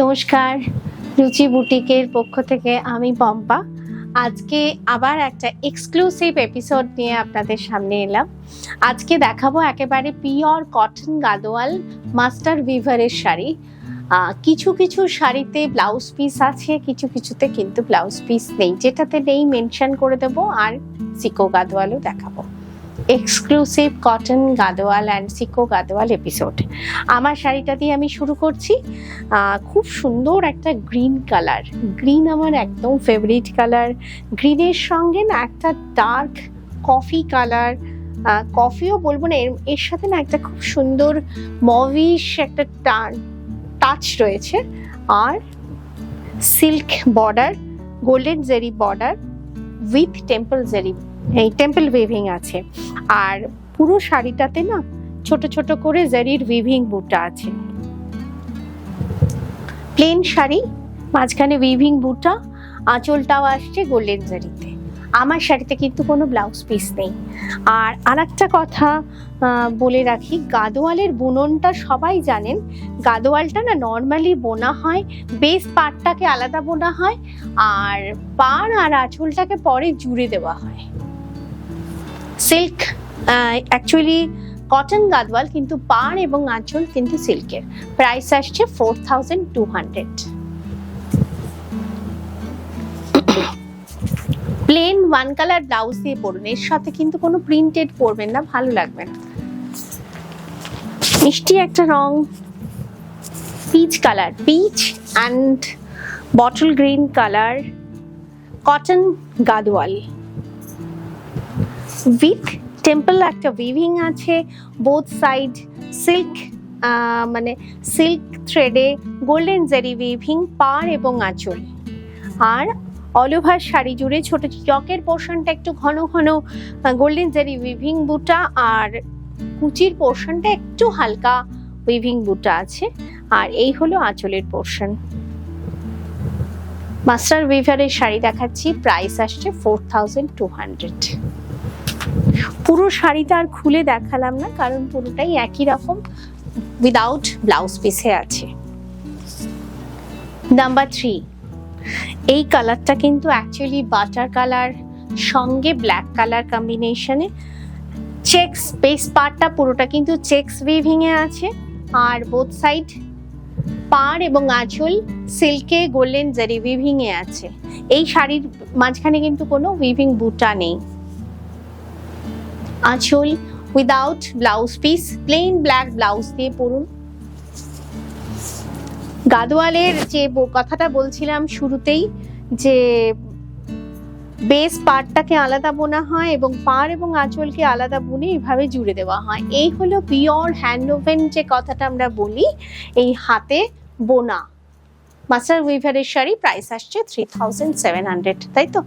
নমস্কার, রুচি বুটিকের পক্ষ থেকে আমি পম্পা। আজকে আবার একটা এক্সক্লুসিভ এপিসোড নিয়ে আপনাদের সামনে এলাম। আজকে দেখাবো একেবারে পিওর কটন গাদোয়াল মাস্টার উইভারের শাড়ি। কিছু কিছু শাড়িতে ব্লাউজ পিস আছে, কিছু কিছুতে কিন্তু ব্লাউজ পিস নেই। যেটাতে নেই মেনশন করে দেবো, আর সিকো গাদোয়ালও দেখাবো। Exclusive cotton Gadwal and sico Gadwal episode. আমার শাড়িটা দিয়ে আমি শুরু করছি। খুব সুন্দর একটা গ্রিন কালার। গ্রিন আমার একদম ফেভারিট কালার। গ্রিনের সঙ্গে না একটা ডার্ক কফি কালার, কফিও বলবো না, এর সাথে না একটা খুব সুন্দর মভিশ একটা টাচ রয়েছে। আর silk border, golden zari border with temple zari, এই টেম্পল উইভিং আছে। আর পুরো শাড়িটাতে না ছোট ছোট করে জারির উইভিং বুটা আছে। প্লেন শাড়ি, মাঝখানে উইভিং বুটা, আঁচলটাও আসছে গোল্ডেন জারিতে। আমার শাড়িতে কিন্তু কোনো ব্লাউজ পিস নেই। আর আরেকটা কথা বলে রাখি, গাদোয়ালের বুননটা সবাই জানেন। গাদোয়ালটা না নর্মালি বোনা হয়, বেস পার্টটাকে আলাদা বোনা হয়, আর পাড় আর আঁচলটাকে পরে জুড়ে দেওয়া হয়। সিল্ক অ্যাকচুয়ালি কটন গাদওয়াল, কিন্তু পাড় এবং আঁচল কিন্তু সিল্কের। প্রাইস আসছে 4200। প্লেন ওয়ান কালার ব্লাউজ দিয়ে পরুন, এর সাথে কিন্তু কোনো প্রিন্টেড পরবেন না, ভালো লাগবে না। মিষ্টি একটা রং, peach colour, peach and bottle green colour, cotton Gadwal with temple একটা উইভিং আছে। বোথ সাইড সিল্ক, মানে সিল্ক থ্রেডে গোল্ডেন জেরি উইভিং, পাড় এবং আঁচল। আর অল ওভার শাড়ি জুড়ে ছোট চকের পোর্শনটা একটু ঘন ঘন গোল্ডেন জেরি উইভিং বুটা, আর কুচির পোর্শনটা একটু হালকা উইভিং বুটা আছে। আর এই হলো আঁচলের পোর্শন। মাস্টার উইভারের শাড়ি দেখাচ্ছি, প্রাইস আসছে 4200। পুরো শাড়িটা আর খুলে দেখালাম না, কারণ পুরোটাই একই রকম উইদাউট ব্লাউজ পিসে আছে। নাম্বার 3, এই কালারটা কিন্তু অ্যাকচুয়ালি বাটার কালার সঙ্গে ব্ল্যাক কালার কম্বিনেশনে। চেক্স, বেস পার্টটা পুরোটা কিন্তু চেক্স উইভিং এ আছে, আর বোথ সাইড পাড় এবং আঁচল সিল্কে গোল্ডেন জারি উইভিং এ আছে। এই শাড়ির মাঝখানে কিন্তু কোনো উইভিং বুটা নেই। আঁচল without blouse piece, plane black blouse দিয়ে পরুন। গাদোয়ালের যে কথাটা বলছিলাম শুরুতেই, যে বেস পার্টটাকে আলাদা বোনা হয় এবং পাড় এবং আঁচলকে আলাদা বুনে এইভাবে জুড়ে দেওয়া হয়। এই হলো পিওর হ্যান্ডওভেন যে কথাটা আমরা বলি, এই হাতে বোনা মাস্টার উইভারের শাড়ি। প্রাইস আসছে 3700, তাই তো?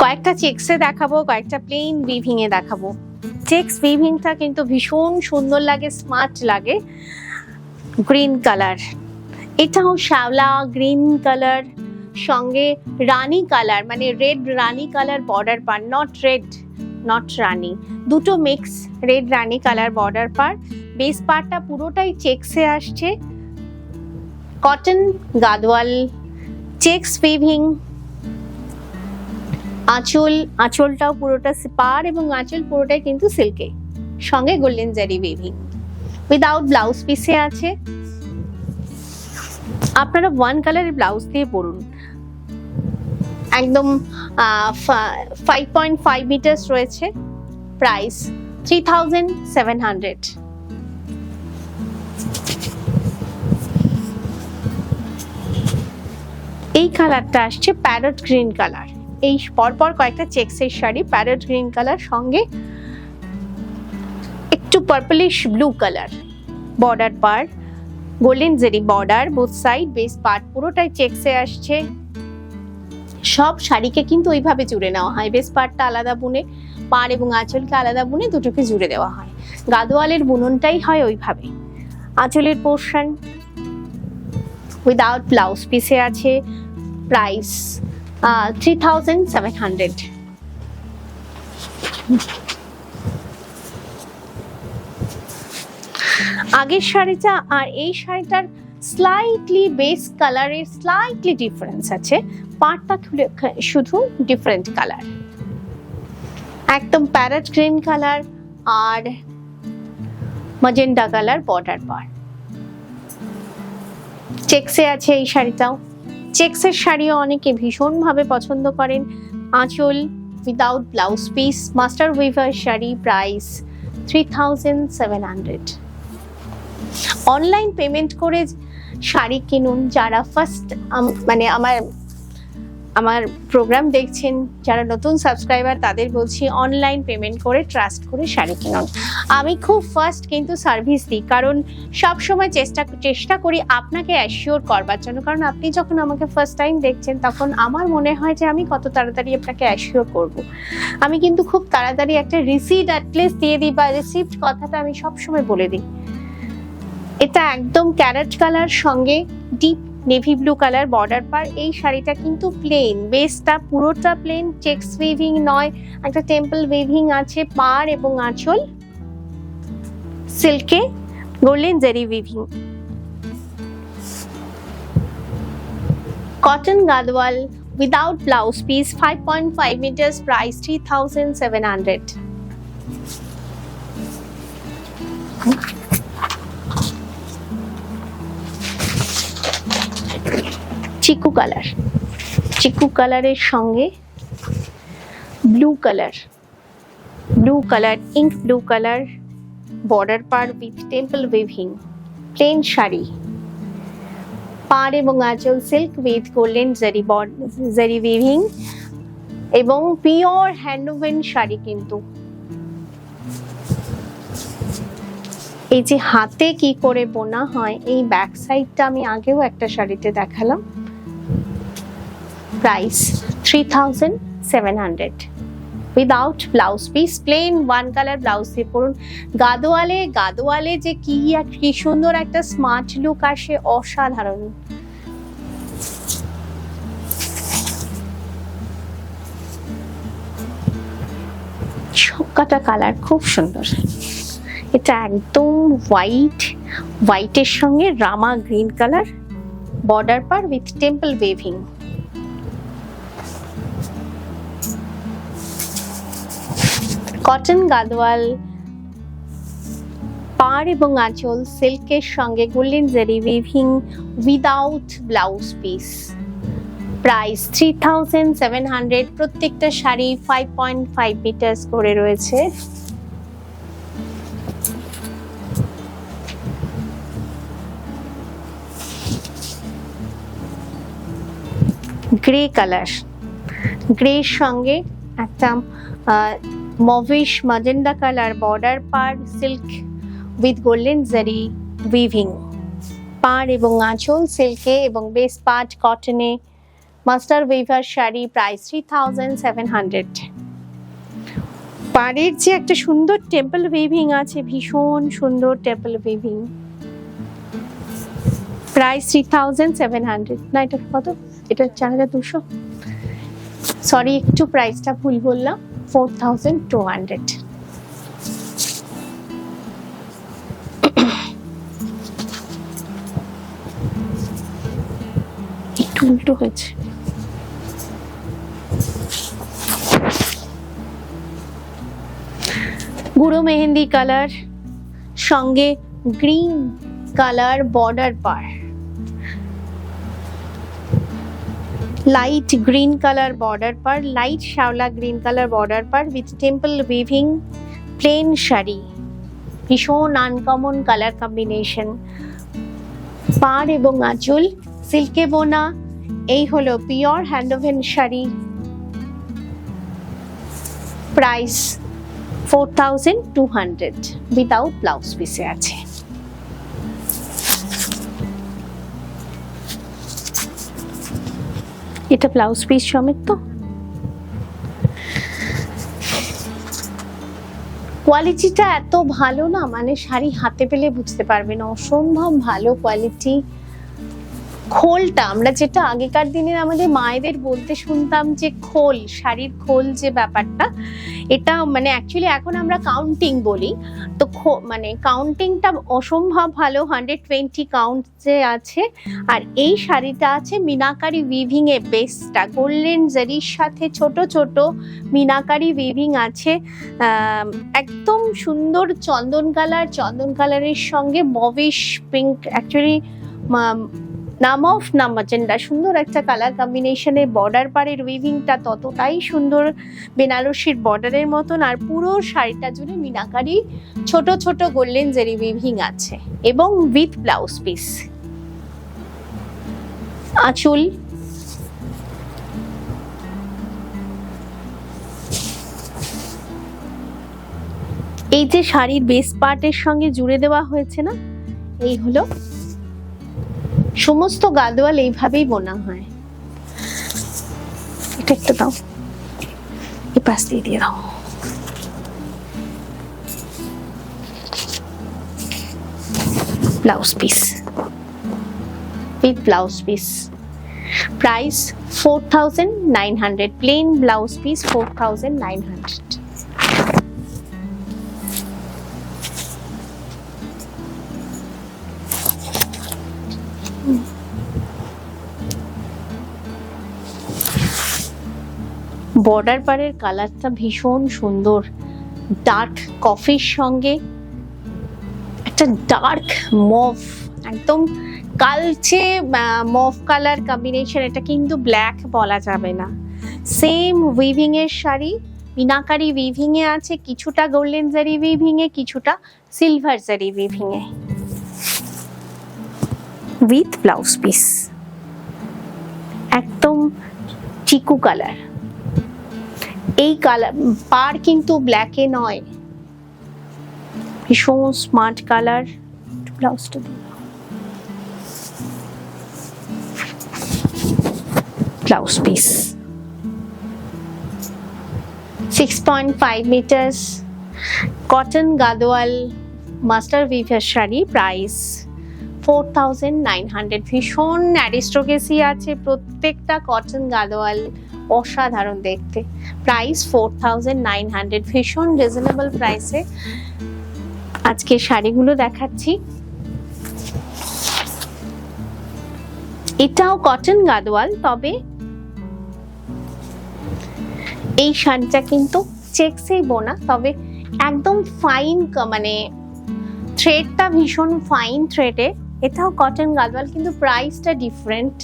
কয়েকটা চেক্সে দেখাবো, কয়েকটা প্লেন উইভিং এ দেখাবো। চেক্স উইভিংটা কিন্তু ভীষণ সুন্দর লাগে, স্মার্ট লাগে। গ্রিন কালার, এটাও শ্যাওলা গ্রিন কালার, সঙ্গে রানী কালার, মানে রেড রানী কালার বর্ডার পার, নট রেড নট রানী, দুটো মিক্স, রেড রানী কালার বর্ডার পার। বেস পার্টটা পুরোটাই চেক্সে আসছে। কটন গাদওয়াল, চেক্স উইভিং, আঁচলটাও পুরোটা পাড় এবং আঁচল পুরোটাই কিন্তু সিল্কে, সঙ্গে golden zari weaving, without blouse পিসে আছে। আপনারা ওয়ান কালারের ব্লাউজ দিয়ে পরুন। একদম 5.5 মিটার রয়েছে। প্রাইস 3700। এই কালারটা আসছে প্যারট গ্রিন কালার। এই পরপর কয়েকটা চেক্সের শাড়ি, প্যারট গ্রিন কালার সঙ্গে একটু পার্পলিশ ব্লু কালার, বর্ডার পার, golden zari border, both side, base part পুরোটাই চেক্সে আসছে। সব শাড়িকে কিন্তু ওইভাবে জুড়ে নেওয়া হয়, বেস পার্টটা আলাদা বুনে, পাড় এবং আঁচলকে আলাদা বুনে দুটোকে জুড়ে দেওয়া হয়। গাদোয়ালের বুননটাই হয় ওইভাবে। আঁচলের পোর্শন উইদাউট ব্লাউজ পিসে আছে। প্রাইস 3700। আগের শাড়িটা আর এই শাড়িটার স্লাইটলি বেস কালারের স্লাইটলি ডিফারেন্স আছে, পাড়টা শুধু ডিফারেন্ট কালার, একদম প্যারট গ্রিন কালার আর ম্যাজেন্টা কালার বর্ডার পার। চেক্সে আছে এই শাড়িটাও। চেক্সের শাড়িও অনেকে ভীষণভাবে পছন্দ করেন। আঁচল without blouse piece, master weaver sari, price 3700। Online payment করে শাড়ি কিনুন। যারা ফার্স্ট মানে আমার প্রোগ্রাম দেখছেন, যারা নতুন সাবস্ক্রাইবার, তাদের বলছি অনলাইন পেমেন্ট করে ট্রাস্ট করে শাড়ি কিনুন। আমি খুব ফার্স্ট কিন্তু সার্ভিস দিই, কারণ সবসময় চেষ্টা করি আপনাকে অ্যাসিওর করবার জন্য, কারণ আপনি যখন আমাকে ফার্স্ট টাইম দেখছেন তখন আমার মনে হয় যে আমি কত তাড়াতাড়ি আপনাকে অ্যাসিওর করব। আমি কিন্তু খুব তাড়াতাড়ি একটা রিসিট অ্যাটলিস্ট দিয়ে দিই, বা রিসিপ্ট কথাটা আমি সবসময় বলে দিই। এটা একদম ক্যারেট কালার সঙ্গে deep navy blue colour border পার। এই শাড়িটা কিন্তু প্লেন, বেসটা পুরোটা প্লেন, চেক্স উইভিং নয়, একটা টেম্পল উইভিং আছে। পাড় এবং আঁচল সিল্কে golden zari weaving. Cotton Gadwal without blouse piece, 5.5 meters, price 3700। Chikoo colour, chikoo কালারের সঙ্গে blue colour, ink blue colour border পার with temple weaving, plain sari, পাড় এবং আঁচল silk with golden zari weaving এবং পিওর হ্যান্ডওভেন শাড়ি। কিন্তু এই যে হাতে কি করে বোনা হয়, এই ব্যাক সাইডটা আমি আগেও একটা শাড়িতে দেখালাম। Price 3700 without blouse piece, plain one colour blouse দিয়ে পরুন। গাদোয়ালে যে কি সুন্দর একটা স্মার্ট লুক আসে, অসাধারণ। সবকটা কালার খুব সুন্দর। এটা একদম হোয়াইটের সঙ্গে রামা গ্রিন কালার, বর্ডার পার with temple weaving. Cotton Gadwal, পাড় এবং আঁচল সিল্কের সঙ্গে golden zari weaving without blouse piece, price 3700। প্রত্যেকটা শাড়ি 5.5 meters করে রয়েছে। গ্রে কালার, গ্রের সঙ্গে একটা মভিশ ম্যাজেন্টা কালার বর্ডার পার, silk with golden zari weaving, পাড় এবং আঁচল সিল্কে এবং বেস পার্ট কটনে, মাস্টার উইভার শাড়ি, প্রাইস 3700। পাড়ের যে একটা সুন্দর টেম্পল উইভিং আছে, ভীষণ সুন্দর টেম্পল উইভিং, প্রাইস 3700। না, এটা কত? এটা 4200। সরি, একটু প্রাইসটা ভুল বললাম, 4200। একটু উল্টো হয়েছে। গুঁড়ো মেহেন্দি কালার সঙ্গে গ্রিন কালার বর্ডার পার, লাইট গ্রিন কালার বর্ডার পার, লাইট শ্যাওলা গ্রিন কালার বর্ডার পার with temple weaving, plain sari, ভীষণ আনকমন কালার কম্বিনেশন। পাড় এবং আঁচল সিল্কে বোনা। এই হলো pure handwoven sari, price 4200 without blouse পিসে আছে। এটা ব্লাউজ পিস সমেত তো। কোয়ালিটিটা এত ভালো না, মানে শাড়ি হাতে পেলে বুঝতে পারবেন, অসম্ভব ভালো কোয়ালিটি, খোলটা আমরা যেটা আগেকার দিনের আমাদের মায়েদের বলতে শুনতাম যে খোল, শাড়ির খোল যে ব্যাপারটা, এটা মানে অ্যাকচুয়ালি এখন আমরা কাউন্টিং বলি, তো মানে কাউন্টিংটা অসম্ভব ভালো, 120 কাউন্ট যে আছে। আর এই শাড়িটা আছে মিনাকারি উইভিং এ, বেসটা গোল্ডেন জারির সাথে ছোট ছোট মিনাকারি উইভিং আছে, একদম সুন্দর চন্দন কালারের সঙ্গে মভিশ পিঙ্ক, অ্যাকচুয়ালি না ম্যাজেন্ডা, সুন্দর একটা কালার কম্বিনেশনের। বর্ডার পাড়ের উইভিংটা ততটাই সুন্দর, বেনারসির বর্ডারের মতন। আর পুরো শাড়িটা জুড়ে মিনাকারি ছোট ছোট গোল্ডেন জারি উইভিং আছে এবং উইথ ব্লাউজ পিস। আঁচল, এই যে শাড়ির বেস পার্টের সঙ্গে জুড়ে দেওয়া হয়েছে না, এই হলো সমস্ত গাদোয়াল এইভাবেই বোনা হয়। এটা একটু দাও, এই পাশ দিয়ে দাও। Blouse piece with blouse piece, price 4900, plain blouse piece 4900। Border পাড়ের কালারটা ভীষণ সুন্দর, ডার্ক কফির সঙ্গে একটা ডার্ক মভ, একদম কালচে মভ কালার কম্বিনেশন। এটা কিন্তু ব্ল্যাক বলা যাবে না। সেম উইভিং এর শাড়ি, মিনাকারি উইভিং এ আছে, কিছুটা গোল্ডেন জারি উইভিং এ, কিছুটা সিলভার জারি weaving A, with blouse piece, একদম চিকু কালার। এই কালার পার কিন্তু ব্ল্যাকে নয়, ভীষণ স্মার্ট কালার। ব্লাউজটা blouse piece 6.5 metres, cotton Gadwal master weaver sari, price 4900। ভীষণ অ্যারিস্টোক্রেসি আছে, প্রত্যেকটা কটন গাদোয়াল অসাধারণ দেখতে। প্রাইস 4900, ভীষণ রিজনেবল প্রাইসে আজকে শাড়িগুলো দেখাচ্ছি। এটাও কটন গাদোয়াল, তবে এই শাড়িটা কিন্তু চেকসেই বোনা, তবে একদম ফাইন, মানে থ্রেডটা ভীষণ ফাইন থ্রেডে। এটাও কটন গাদোয়াল, কিন্তু প্রাইসটা ডিফারেন্ট।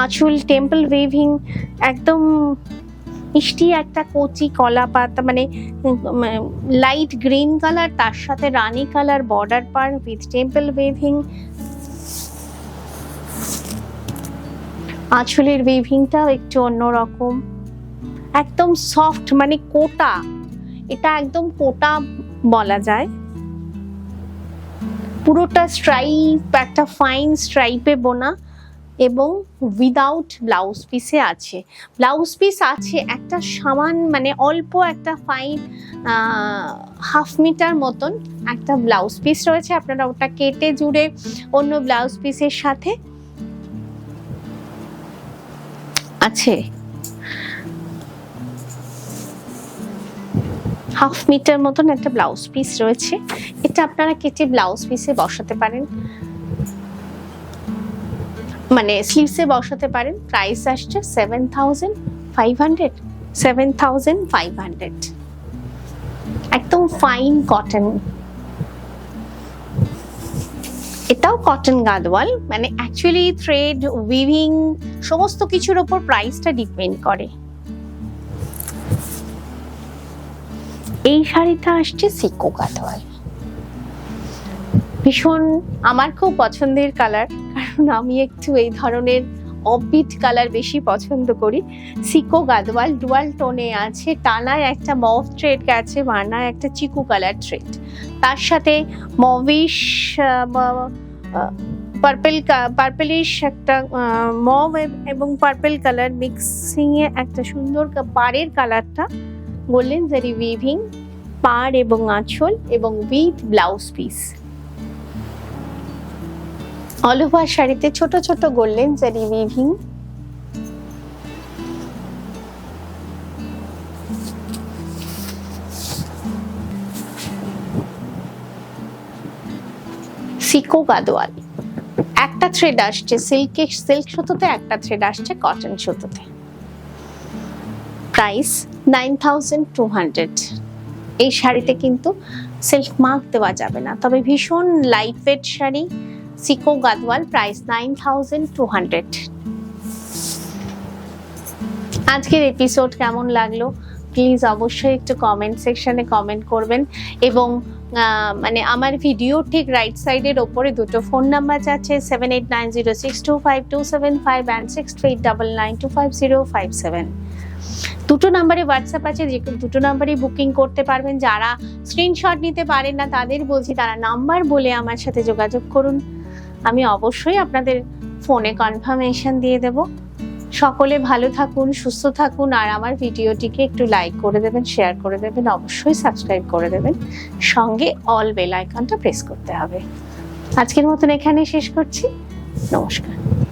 আঁচল টেম্পল উইভিং, একদম মিষ্টি একটা কচি কলা পাতা, মানে লাইট গ্রিন কালার, তার সাথে রানী কালার বর্ডার পার উইথ টেম্পল উইভিং। আঁচলের উইভিংটাও একটু অন্যরকম, একদম সফট, মানে কোটা, এটা একদম কোটা বলা যায়। পুরোটা স্ট্রাইপ, একটা ফাইন স্ট্রাইপে বোনা এবং উইদাউট ব্লাউজ পিসে আছে। ব্লাউজ পিস আছে একটা সামান, মানে অল্প একটা ফাইন 1/2 মিটার মতন একটা ব্লাউজ পিস রয়েছে, আপনারা ওটা কেটে জুড়ে অন্য ব্লাউজ পিসের সাথে আছে। 1/2 মিটার মতন একটা ব্লাউজ পিস রয়েছে, এটা আপনারা কেটে ব্লাউজ পিসে বসাতে পারেন, মানে স্লিভসে বসাতে পারেন। প্রাইস আসছে 7500, একদম ফাইন কটন। এটাও কটন গাদোয়াল, মানে অ্যাকচুয়ালি থ্রেড উইভিং সমস্ত কিছুর উপর প্রাইসটা ডিপেন্ড করে। এই শাড়িটা আসছে সিকো গাদোয়াল, ভীষণ আমার খুব পছন্দের কালার, কারণ আমি একটু এই ধরনের অফবিট কালার বেশি পছন্দ করি। সিকো গাদোয়াল ডুয়াল টোনে আছে, টানায় একটা মভ থ্রেড গেছে, বানায় একটা চিকু কালার থ্রেড, তার সাথে মভিশ পার্পলিশ একটা মভ এবং পার্পল কালার মিক্সিং এ একটা সুন্দর পাড়ের কালারটা, গোল্ডেন জারি উইভিং, পাড় এবং আঁচল এবং with blouse piece. All over শাড়িতে ছোট ছোট গোল্ডেন জারি উইভিং, সিকো গাদোয়াল, একটা থ্রেড আসছে সিল্ক সুতোতে, একটা থ্রেড আসছে কটন সুতোতে। প্রাইস 9200। এই শাড়িতে কিন্তু সিল্ক মার্ক দেওয়া যাবে না, তবে ভীষণ light weight sari, sico Gadwal, price 9200। আজকের এপিসোড কেমন লাগলো প্লিজ অবশ্যই একটু কমেন্ট সেকশনে কমেন্ট করবেন। এবং মানে আমার ভিডিও ঠিক রাইট সাইডের ওপরে দুটো ফোন নাম্বার আছে, 7890625275 and 6899250557। দুটো নাম্বারে হোয়াটসঅ্যাপ আছে, যে দুটো নাম্বারই বুকিং করতে পারবেন। যারা স্ক্রিনশট নিতে পারেন না তাদের বলছি, তারা নাম্বার বলে আমার সাথে যোগাযোগ করুন, আমি অবশ্যই আপনাদের ফোনে কনফার্মেশন দিয়ে দেব। সকলে ভালো থাকুন, সুস্থ থাকুন, আর আমার ভিডিওটিকে একটু লাইক করে দেবেন, শেয়ার করে দেবেন, অবশ্যই সাবস্ক্রাইব করে দেবেন, সঙ্গে অল বেল আইকনটা প্রেস করতে হবে। আজকের মতন এখানেই শেষ করছি, নমস্কার।